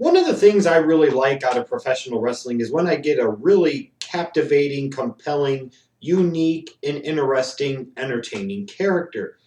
One of the things I really like out of professional wrestling is when I get a really captivating, compelling, unique, and interesting, entertaining character.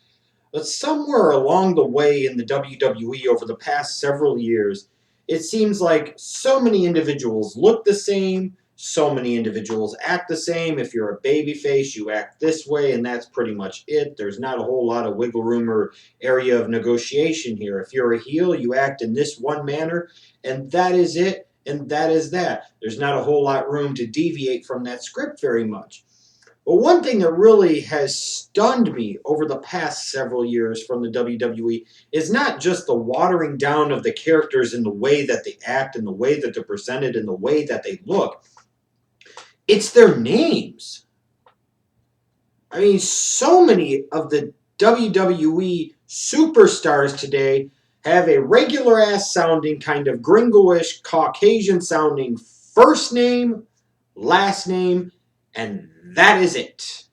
But somewhere along the way in the WWE over the past several years, it seems like so many individuals look the same, so many individuals act the same. If you're a babyface, you act this way, and that's pretty much it. There's not a whole lot of wiggle room or area of negotiation here. If you're a heel, you act in this one manner, and that is it, and that is that. There's not a whole lot room to deviate from that script very much. But one thing that really has stunned me over the past several years from the WWE is not just the watering down of the characters in the way that they act and the way that they're presented and the way that they look. It's their names. I mean, so many of the WWE superstars today have a regular-ass sounding, kind of gringo-ish, Caucasian-sounding first name, last name, and that is it.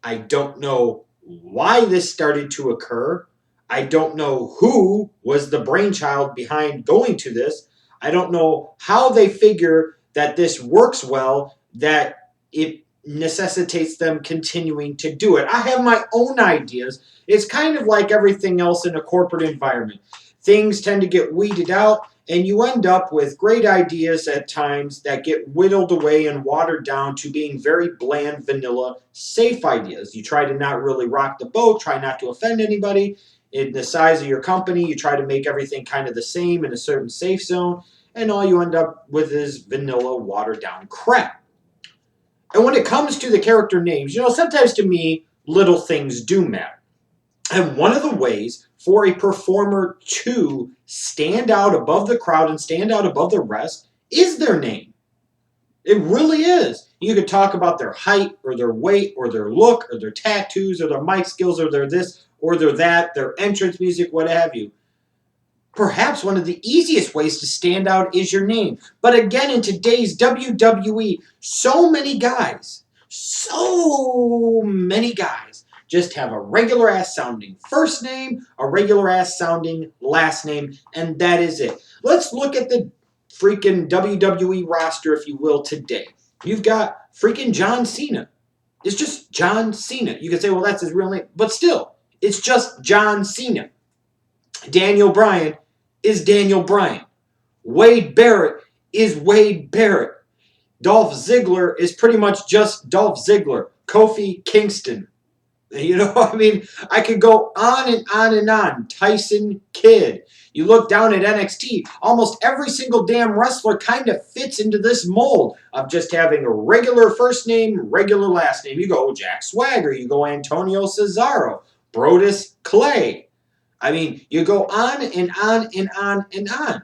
I don't know why this started to occur. I don't know who was the brainchild behind going to this. I don't know how they figure that this works well, that it necessitates them continuing to do it. I have my own ideas. It's kind of like everything else in a corporate environment. Things tend to get weeded out, and you end up with great ideas at times that get whittled away and watered down to being very bland, vanilla, safe ideas. You try to not really rock the boat, try not to offend anybody. In the size of your company, you try to make everything kind of the same in a certain safe zone, and all you end up with is vanilla, watered down crap. And when it comes to the character names, sometimes to me, little things do matter. And one of the ways for a performer to stand out above the crowd and stand out above the rest is their name. It really is. You could talk about their height or their weight or their look or their tattoos or their mic skills or their this or their that, their entrance music, what have you. Perhaps one of the easiest ways to stand out is your name. But again, in today's WWE, so many guys just have a regular-ass sounding first name, a regular-ass sounding last name, and that is it. Let's look at the freaking WWE roster, if you will, today. You've got freaking John Cena. It's just John Cena. You could say, well, that's his real name. But still, it's just John Cena. Daniel Bryan is Daniel Bryan. Wade Barrett is Wade Barrett. Dolph Ziggler is pretty much just Dolph Ziggler. Kofi Kingston. I could go on and on and on. Tyson Kidd. You look down at NXT, almost every single damn wrestler kind of fits into this mold of just having a regular first name, regular last name. You go Jack Swagger, you go Antonio Cesaro, Brodus Clay. You go on and on and on and on.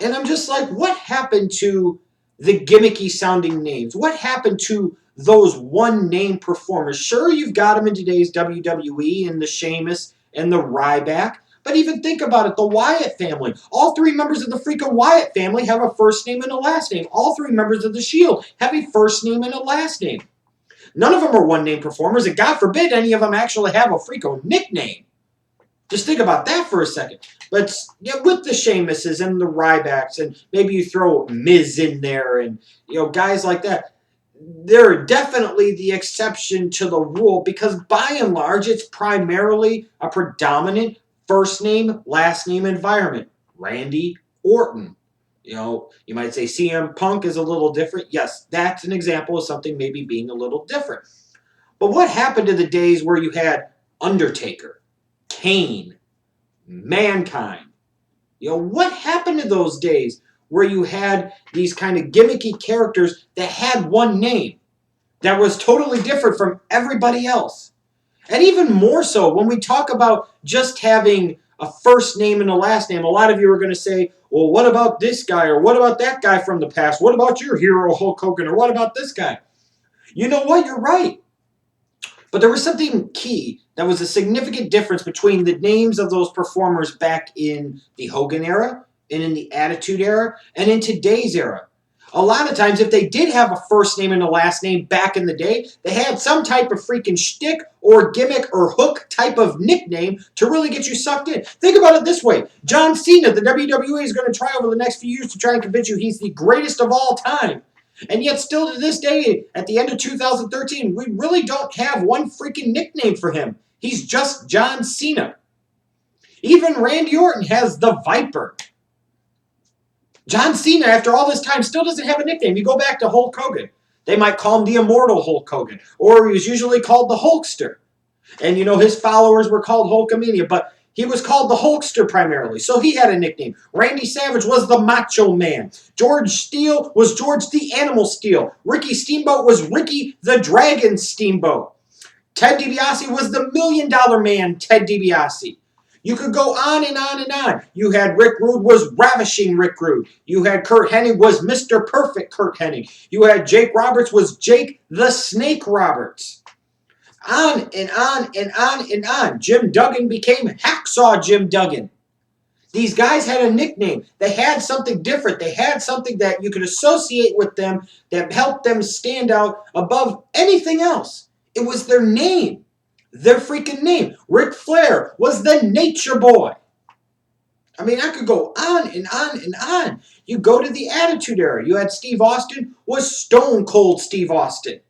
And I'm just like, what happened to the gimmicky sounding names? What happened to those one-name performers? Sure, you've got them in today's WWE and the Sheamus and the Ryback, but even think about it, the Wyatt family. All three members of the freaking Wyatt family have a first name and a last name. All three members of the Shield have a first name and a last name. None of them are one-name performers, and God forbid any of them actually have a freaking nickname. Just think about that for a second. But with the Sheamuses and the Rybacks, and maybe you throw Miz in there, and guys like that, they're definitely the exception to the rule because by and large, it's primarily a predominant first name, last name environment. Randy Orton. You might say CM Punk is a little different. Yes, that's an example of something maybe being a little different. But what happened to the days where you had Undertaker, Kane, Mankind? What happened to those days where you had these kind of gimmicky characters that had one name that was totally different from everybody else? And even more so, when we talk about just having a first name and a last name, a lot of you are going to say, well, what about this guy? Or what about that guy from the past? What about your hero, Hulk Hogan? Or what about this guy? You know what? You're right. But there was something key that was a significant difference between the names of those performers back in the Hogan era and in the Attitude Era and in today's era. A lot of times, if they did have a first name and a last name back in the day, they had some type of freaking shtick or gimmick or hook type of nickname to really get you sucked in. Think about it this way. John Cena, the WWE is going to try over the next few years to try and convince you he's the greatest of all time. And yet still to this day, at the end of 2013, we really don't have one freaking nickname for him. He's just John Cena. Even Randy Orton has the Viper. John Cena, after all this time, still doesn't have a nickname. You go back to Hulk Hogan. They might call him the Immortal Hulk Hogan. Or he was usually called the Hulkster. And, you know, his followers were called Hulkamania. But he was called the Hulkster primarily. So he had a nickname. Randy Savage was the Macho Man. George Steele was George the Animal Steele. Ricky Steamboat was Ricky the Dragon Steamboat. Ted DiBiase was the $1 Million Man, Ted DiBiase. You could go on and on and on. You had Rick Rude was Ravishing Rick Rude. You had Kurt Hennig was Mr. Perfect Kurt Hennig. You had Jake Roberts was Jake the Snake Roberts. On and on and on and on. Jim Duggan became Hacksaw Jim Duggan. These guys had a nickname. They had something different. They had something that you could associate with them that helped them stand out above anything else. It was their name. Their freaking name. Ric Flair was the Nature Boy. I mean, I could go on and on and on. You go to the Attitude Era. You had Steve Austin was Stone Cold Steve Austin.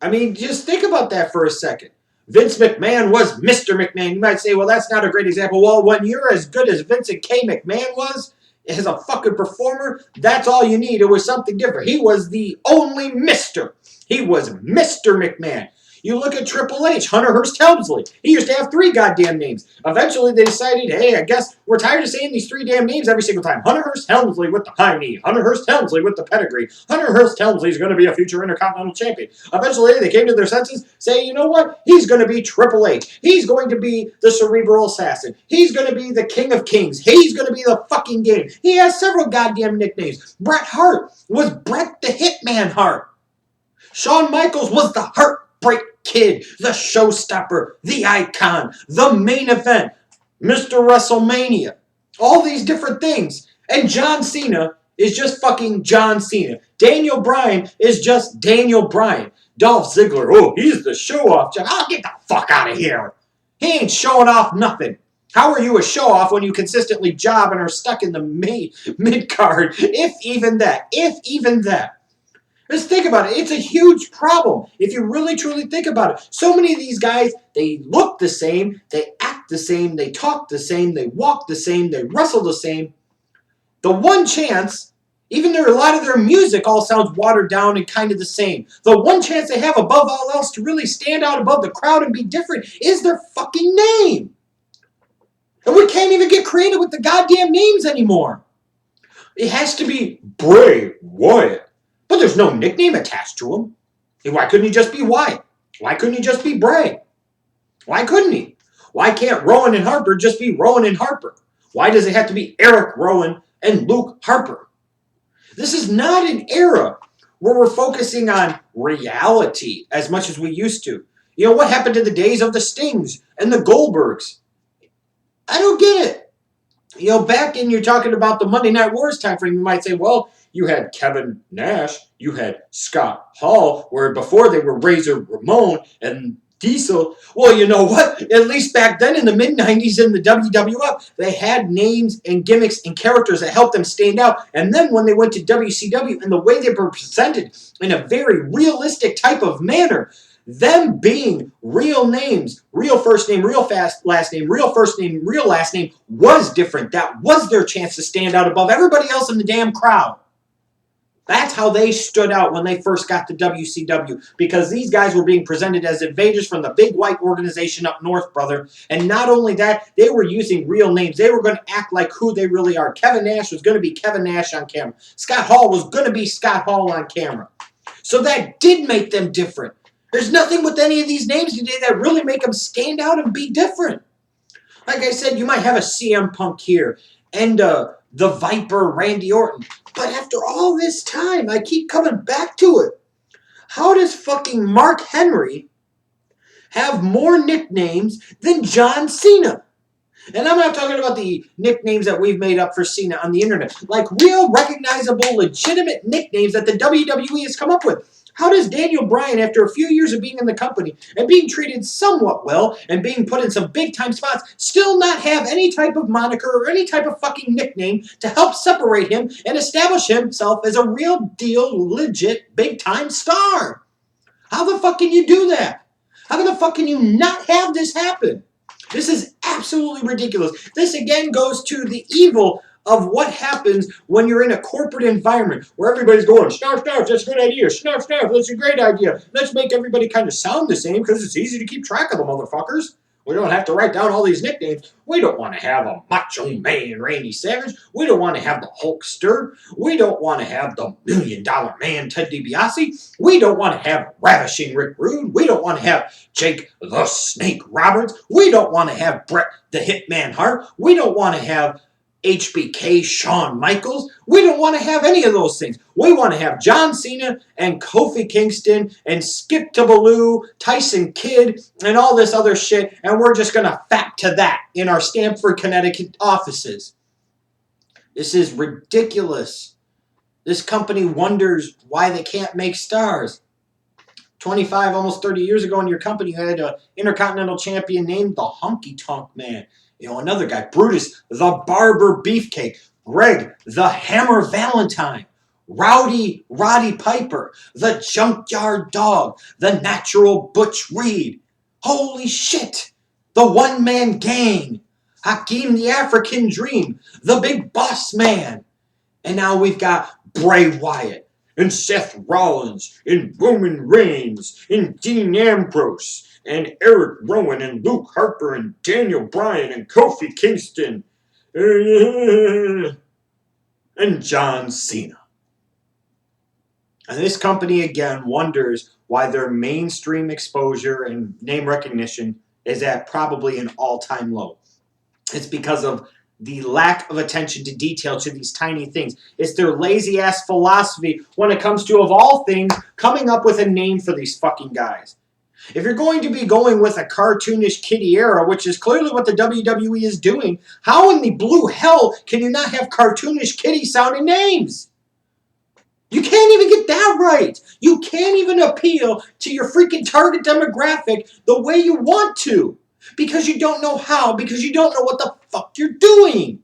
I mean, just think about that for a second. Vince McMahon was Mr. McMahon. You might say, well, that's not a great example. Well, when you're as good as Vincent K. McMahon was, as a fucking performer, that's all you need. It was something different. He was the only Mr. He was Mr. McMahon. You look at Triple H, Hunter Hearst Helmsley. He used to have 3 goddamn names. Eventually, they decided, hey, I guess we're tired of saying these 3 damn names every single time. Hunter Hearst Helmsley with the high knee. Hunter Hearst Helmsley with the pedigree. Hunter Hearst Helmsley is going to be a future Intercontinental Champion. Eventually, they came to their senses, saying, you know what? He's going to be Triple H. He's going to be the Cerebral Assassin. He's going to be the King of Kings. He's going to be the fucking Game. He has several goddamn nicknames. Bret Hart was Bret the Hitman Hart. Shawn Michaels was the Heartbreak Kid, the showstopper, the icon, the main event, Mr. WrestleMania. All these different things. And John Cena is just fucking John Cena. Daniel Bryan is just Daniel Bryan. Dolph Ziggler, oh, he's the show-off. Oh, get the fuck out of here. He ain't showing off nothing. How are you a show-off when you consistently job and are stuck in the mid-card? If even that. If even that. Just think about it. It's a huge problem if you really, truly think about it. So many of these guys, they look the same, they act the same, they talk the same, they walk the same, they wrestle the same. The one chance, even though a lot of their music all sounds watered down and kind of the same, the one chance they have above all else to really stand out above the crowd and be different is their fucking name. And we can't even get creative with the goddamn names anymore. It has to be Bray Wyatt. But there's no nickname attached to him. Why couldn't he just be Wyatt? Why couldn't he just be Bray? Why couldn't he? Why can't Rowan and Harper just be Rowan and Harper? Why does it have to be Eric Rowan and Luke Harper? This is not an era where we're focusing on reality as much as we used to. You know, what happened to the days of the Stings and the Goldbergs? I don't get it. You know, back in, you're talking about the Monday Night Wars time frame, you might say, well, you had Kevin Nash, you had Scott Hall, where before they were Razor Ramon and Diesel. Well, you know what? At least back then in the mid-90s in the WWF, they had names and gimmicks and characters that helped them stand out. And then when they went to WCW and the way they were presented in a very realistic type of manner, them being real names, real first name, real last name, real first name, real last name, was different. That was their chance to stand out above everybody else in the damn crowd. That's how they stood out when they first got to WCW, because these guys were being presented as invaders from the big white organization up north, brother. And not only that, they were using real names. They were going to act like who they really are. Kevin Nash was going to be Kevin Nash on camera. Scott Hall was going to be Scott Hall on camera. So that did make them different. There's nothing with any of these names today that really make them stand out and be different. Like I said, you might have a CM Punk here and the Viper Randy Orton. But after all this time, I keep coming back to it. How does fucking Mark Henry have more nicknames than John Cena? And I'm not talking about the nicknames that we've made up for Cena on the internet. Like real, recognizable, legitimate nicknames that the WWE has come up with. How does Daniel Bryan, after a few years of being in the company and being treated somewhat well and being put in some big-time spots, still not have any type of moniker or any type of fucking nickname to help separate him and establish himself as a real deal, legit, big-time star? How the fuck can you do that? How the fuck can you not have this happen? This is absolutely ridiculous. This again goes to the evil of what happens when you're in a corporate environment where everybody's going, snarf, snarf, that's a good idea. Snarf, snarf, that's a great idea. Let's make everybody kind of sound the same because it's easy to keep track of the motherfuckers. We don't have to write down all these nicknames. We don't want to have a Macho Man Randy Savage. We don't want to have the Hulkster. We don't want to have the $1 Million Man Ted DiBiase. We don't want to have Ravishing Rick Rude. We don't want to have Jake the Snake Roberts. We don't want to have Bret the Hitman Hart. We don't want to have HBK Shawn Michaels. We don't want to have any of those things. We want to have John Cena and Kofi Kingston and Skip to Baloo, Tyson Kidd, and all this other shit, and we're just going to fap to that in our Stamford, Connecticut offices. This is ridiculous. This company wonders why they can't make stars. 25, almost 30 years ago in your company, you had an Intercontinental Champion named the Honky Tonk Man. You know, another guy, Brutus, the Barber Beefcake, Greg, the Hammer Valentine, Rowdy Roddy Piper, the Junkyard Dog, the Natural Butch Reed. Holy shit! The One Man Gang, Hakeem the African Dream, the Big Boss Man. And now we've got Bray Wyatt, and Seth Rollins, and Roman Reigns, and Dean Ambrose, and Eric Rowan, and Luke Harper, and Daniel Bryan, and Kofi Kingston, and John Cena. And this company, again, wonders why their mainstream exposure and name recognition is at probably an all-time low. It's because of the lack of attention to detail to these tiny things. It's their lazy-ass philosophy when it comes to, of all things, coming up with a name for these fucking guys. If you're going to be going with a cartoonish kiddie era, which is clearly what the WWE is doing, how in the blue hell can you not have cartoonish kiddie-sounding names? You can't even get that right. You can't even appeal to your freaking target demographic the way you want to. Because you don't know how, because you don't know what the fuck you're doing.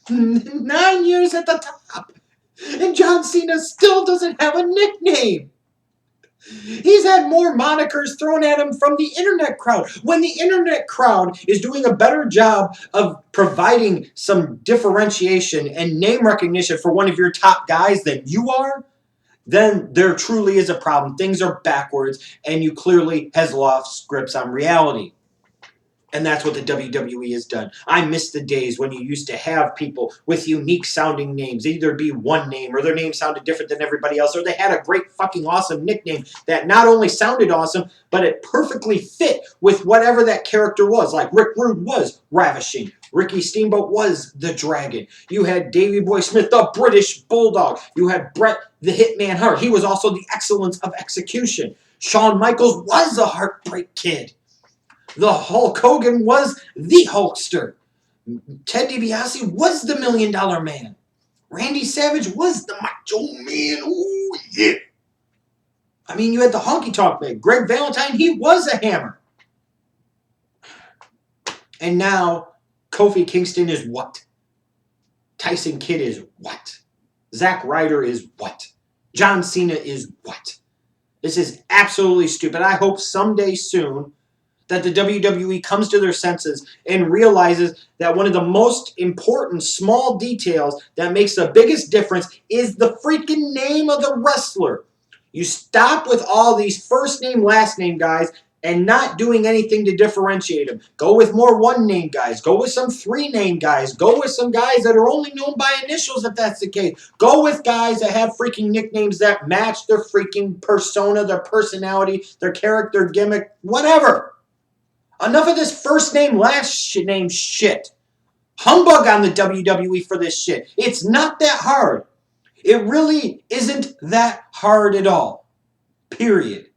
9 years at the top, and John Cena still doesn't have a nickname. He's had more monikers thrown at him from the internet crowd. When the internet crowd is doing a better job of providing some differentiation and name recognition for one of your top guys than you are, then there truly is a problem. Things are backwards, and you clearly has lost grips on reality. And that's what the WWE has done. I miss the days when you used to have people with unique sounding names. Either be one name or their name sounded different than everybody else, or they had a great fucking awesome nickname that not only sounded awesome, but it perfectly fit with whatever that character was. Like Rick Rude was Ravishing. Ricky Steamboat was the Dragon. You had Davey Boy Smith, the British Bulldog. You had Bret the Hitman Hart. He was also the excellence of execution. Shawn Michaels was the Heartbreak Kid. The Hulk Hogan was the Hulkster. Ted DiBiase was the $1 Million Man. Randy Savage was the Macho Man. Ooh, yeah. I mean, you had the Honky Tonk Man. Greg Valentine, he was a Hammer. And now, Kofi Kingston is what? Tyson Kidd is what? Zack Ryder is what? John Cena is what? This is absolutely stupid. I hope someday soon that the WWE comes to their senses and realizes that one of the most important small details that makes the biggest difference is the freaking name of the wrestler. You stop with all these first name, last name guys and not doing anything to differentiate them. Go with more one name guys. Go with some three name guys. Go with some guys that are only known by initials if that's the case. Go with guys that have freaking nicknames that match their freaking persona, their personality, their character gimmick, whatever. Enough of this first name, last name shit. Humbug on the WWE for this shit. It's not that hard. It really isn't that hard at all. Period.